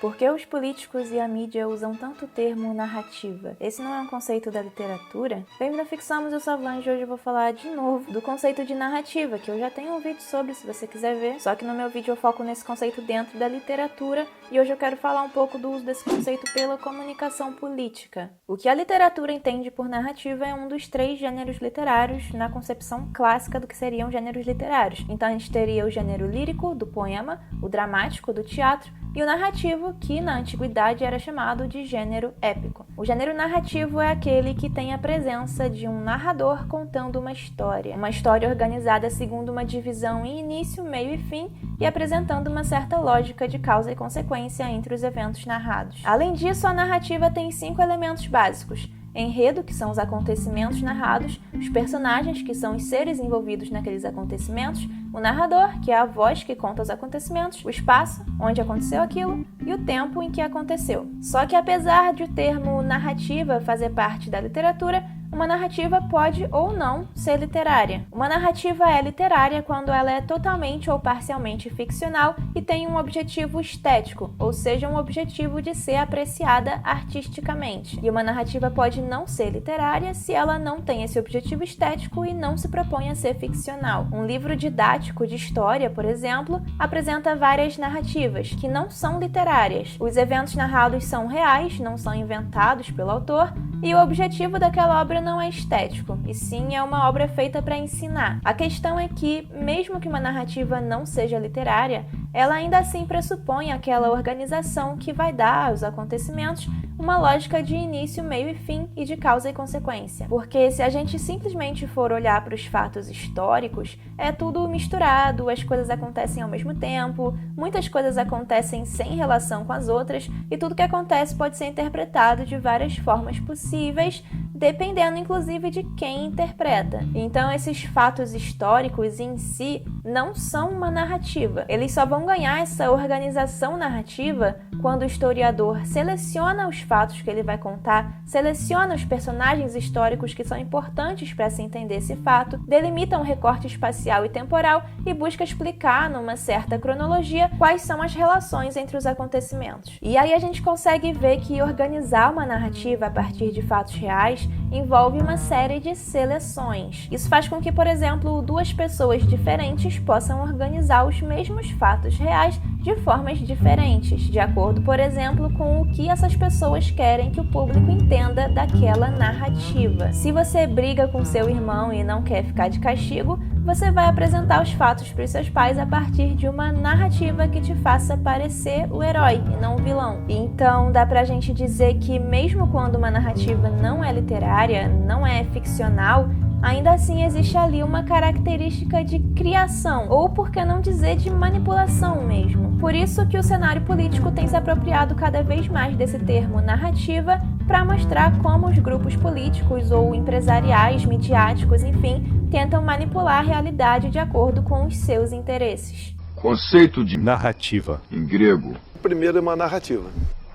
Por que os políticos e a mídia usam tanto o termo narrativa? Esse não é um conceito da literatura? Bem-vindo à Fixamos, eu sou a Blanche e hoje eu vou falar de novo do conceito de narrativa, que eu já tenho um vídeo sobre, se você quiser ver. Só que no meu vídeo eu foco nesse conceito dentro da literatura e hoje eu quero falar um pouco do uso desse conceito pela comunicação política. O que a literatura entende por narrativa é um dos 3 gêneros literários na concepção clássica do que seriam gêneros literários. Então a gente teria o gênero lírico, do poema, o dramático, do teatro, e o narrativo, que na antiguidade era chamado de gênero épico. O gênero narrativo é aquele que tem a presença de um narrador contando uma história organizada segundo uma divisão em início, meio e fim, e apresentando uma certa lógica de causa e consequência entre os eventos narrados. Além disso, a narrativa tem 5 elementos básicos: enredo, que são os acontecimentos narrados, os personagens, que são os seres envolvidos naqueles acontecimentos, o narrador, que é a voz que conta os acontecimentos, o espaço, onde aconteceu aquilo, e o tempo em que aconteceu. Só que apesar de o termo narrativa fazer parte da literatura, uma narrativa pode ou não ser literária. Uma narrativa é literária quando ela é totalmente ou parcialmente ficcional e tem um objetivo estético, ou seja, um objetivo de ser apreciada artisticamente. E uma narrativa pode não ser literária se ela não tem esse objetivo estético e não se propõe a ser ficcional. Um livro didático de história, por exemplo, apresenta várias narrativas que não são literárias. Os eventos narrados são reais, não são inventados pelo autor, e o objetivo daquela obra não é estético, e sim é uma obra feita para ensinar. A questão é que, mesmo que uma narrativa não seja literária, ela ainda assim pressupõe aquela organização que vai dar aos acontecimentos uma lógica de início, meio e fim e de causa e consequência. Porque se a gente simplesmente for olhar para os fatos históricos, é tudo misturado, as coisas acontecem ao mesmo tempo, muitas coisas acontecem sem relação com as outras, e tudo que acontece pode ser interpretado de várias formas possíveis, dependendo inclusive de quem interpreta. Então esses fatos históricos em si não são uma narrativa. Eles só vão ganhar essa organização narrativa quando o historiador seleciona os fatos que ele vai contar, seleciona os personagens históricos que são importantes para se entender esse fato, delimita um recorte espacial e temporal e busca explicar numa certa cronologia quais são as relações entre os acontecimentos. E aí a gente consegue ver que organizar uma narrativa a partir de fatos reais envolve uma série de seleções. Isso faz com que, por exemplo, 2 pessoas diferentes possam organizar os mesmos fatos reais de formas diferentes, de acordo, por exemplo, com o que essas pessoas querem que o público entenda daquela narrativa. Se você briga com seu irmão e não quer ficar de castigo, você vai apresentar os fatos para os seus pais a partir de uma narrativa que te faça parecer o herói e não o vilão. Então dá pra gente dizer que mesmo quando uma narrativa não é literária, não é ficcional, ainda assim existe ali uma característica de criação, ou por que não dizer de manipulação mesmo. Por isso que o cenário político tem se apropriado cada vez mais desse termo narrativa para mostrar como os grupos políticos ou empresariais, midiáticos, enfim, tentam manipular a realidade de acordo com os seus interesses. Conceito de narrativa em grego. Primeiro é uma narrativa.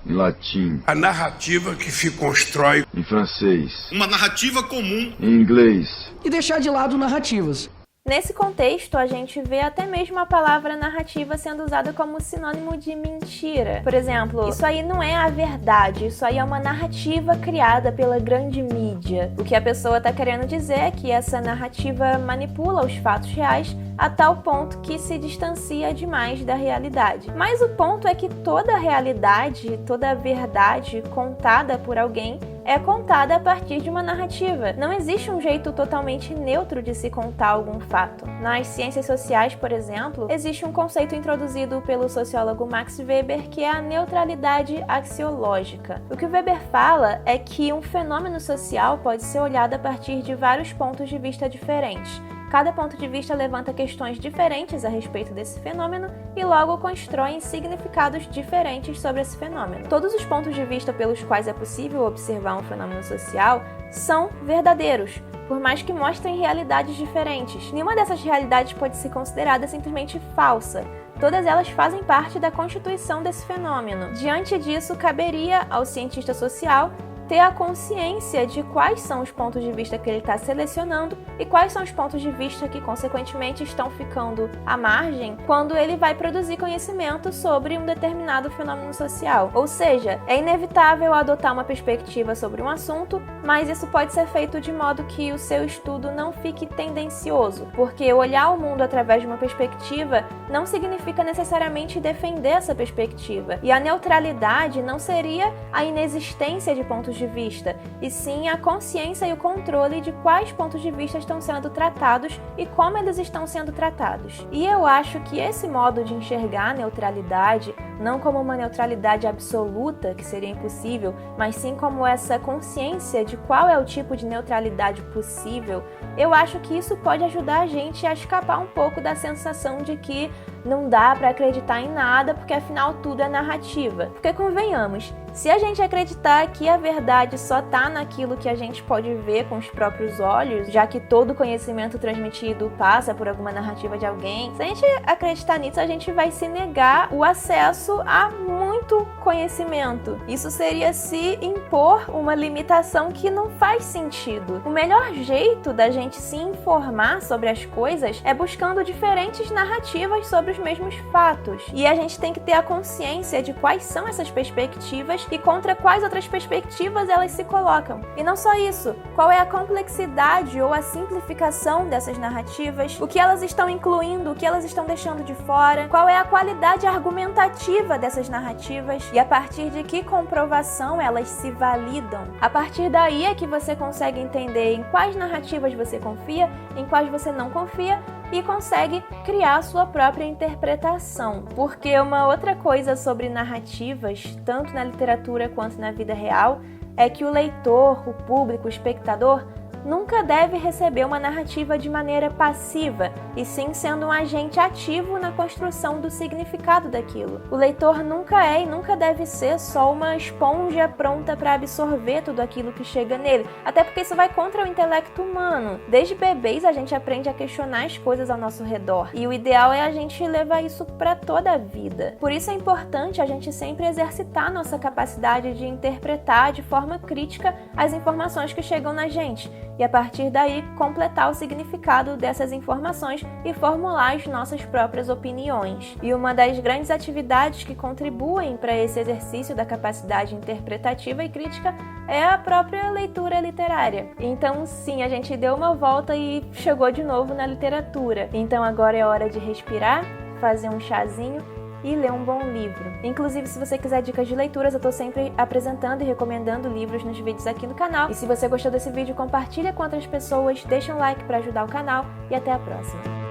Em latim. A narrativa que se constrói. Em francês. Uma narrativa comum. Em inglês. E deixar de lado narrativas. Nesse contexto, a gente vê até mesmo a palavra narrativa sendo usada como sinônimo de mentira. Por exemplo, isso aí não é a verdade, isso aí é uma narrativa criada pela grande mídia. O que a pessoa está querendo dizer é que essa narrativa manipula os fatos reais a tal ponto que se distancia demais da realidade. Mas o ponto é que toda a realidade, toda a verdade contada por alguém é contada a partir de uma narrativa. Não existe um jeito totalmente neutro de se contar algum fato. Nas ciências sociais, por exemplo, existe um conceito introduzido pelo sociólogo Max Weber, que é a neutralidade axiológica. O que o Weber fala é que um fenômeno social pode ser olhado a partir de vários pontos de vista diferentes. Cada ponto de vista levanta questões diferentes a respeito desse fenômeno e logo constroem significados diferentes sobre esse fenômeno. Todos os pontos de vista pelos quais é possível observar um fenômeno social são verdadeiros, por mais que mostrem realidades diferentes. Nenhuma dessas realidades pode ser considerada simplesmente falsa. Todas elas fazem parte da constituição desse fenômeno. Diante disso, caberia ao cientista social ter a consciência de quais são os pontos de vista que ele está selecionando e quais são os pontos de vista que, consequentemente, estão ficando à margem quando ele vai produzir conhecimento sobre um determinado fenômeno social. Ou seja, é inevitável adotar uma perspectiva sobre um assunto, mas isso pode ser feito de modo que o seu estudo não fique tendencioso, porque olhar o mundo através de uma perspectiva não significa necessariamente defender essa perspectiva. E a neutralidade não seria a inexistência de pontos de vista, e sim a consciência e o controle de quais pontos de vista estão sendo tratados e como eles estão sendo tratados. E eu acho que esse modo de enxergar a neutralidade, não como uma neutralidade absoluta, que seria impossível, mas sim como essa consciência de qual é o tipo de neutralidade possível, eu acho que isso pode ajudar a gente a escapar um pouco da sensação de que não dá para acreditar em nada, porque afinal tudo é narrativa. Porque convenhamos, se a gente acreditar que a verdade só tá naquilo que a gente pode ver com os próprios olhos, já que todo conhecimento transmitido passa por alguma narrativa de alguém, se a gente acreditar nisso, a gente vai se negar o acesso a muito conhecimento. Isso seria se impor uma limitação que não faz sentido. O melhor jeito da gente se informar sobre as coisas é buscando diferentes narrativas sobre os mesmos fatos. E a gente tem que ter a consciência de quais são essas perspectivas e contra quais outras perspectivas elas se colocam. E não só isso, qual é a complexidade ou a simplificação dessas narrativas, o que elas estão incluindo, o que elas estão deixando de fora, qual é a qualidade argumentativa dessas narrativas e a partir de que comprovação elas se validam. A partir daí é que você consegue entender em quais narrativas você confia, em quais você não confia, e consegue criar a sua própria interpretação. Porque uma outra coisa sobre narrativas, tanto na literatura quanto na vida real, é que o leitor, o público, o espectador, nunca deve receber uma narrativa de maneira passiva, e sim sendo um agente ativo na construção do significado daquilo. O leitor nunca é e nunca deve ser só uma esponja pronta para absorver tudo aquilo que chega nele, até porque isso vai contra o intelecto humano. Desde bebês a gente aprende a questionar as coisas ao nosso redor, e o ideal é a gente levar isso para toda a vida. Por isso é importante a gente sempre exercitar nossa capacidade de interpretar de forma crítica as informações que chegam na gente, e a partir daí completar o significado dessas informações e formular as nossas próprias opiniões. E uma das grandes atividades que contribuem para esse exercício da capacidade interpretativa e crítica é a própria leitura literária. Então sim, a gente deu uma volta e chegou de novo na literatura. Então agora é hora de respirar, fazer um chazinho e ler um bom livro. Inclusive, se você quiser dicas de leituras, eu tô sempre apresentando e recomendando livros nos vídeos aqui no canal. E se você gostou desse vídeo, compartilha com outras pessoas, deixa um like para ajudar o canal e até a próxima.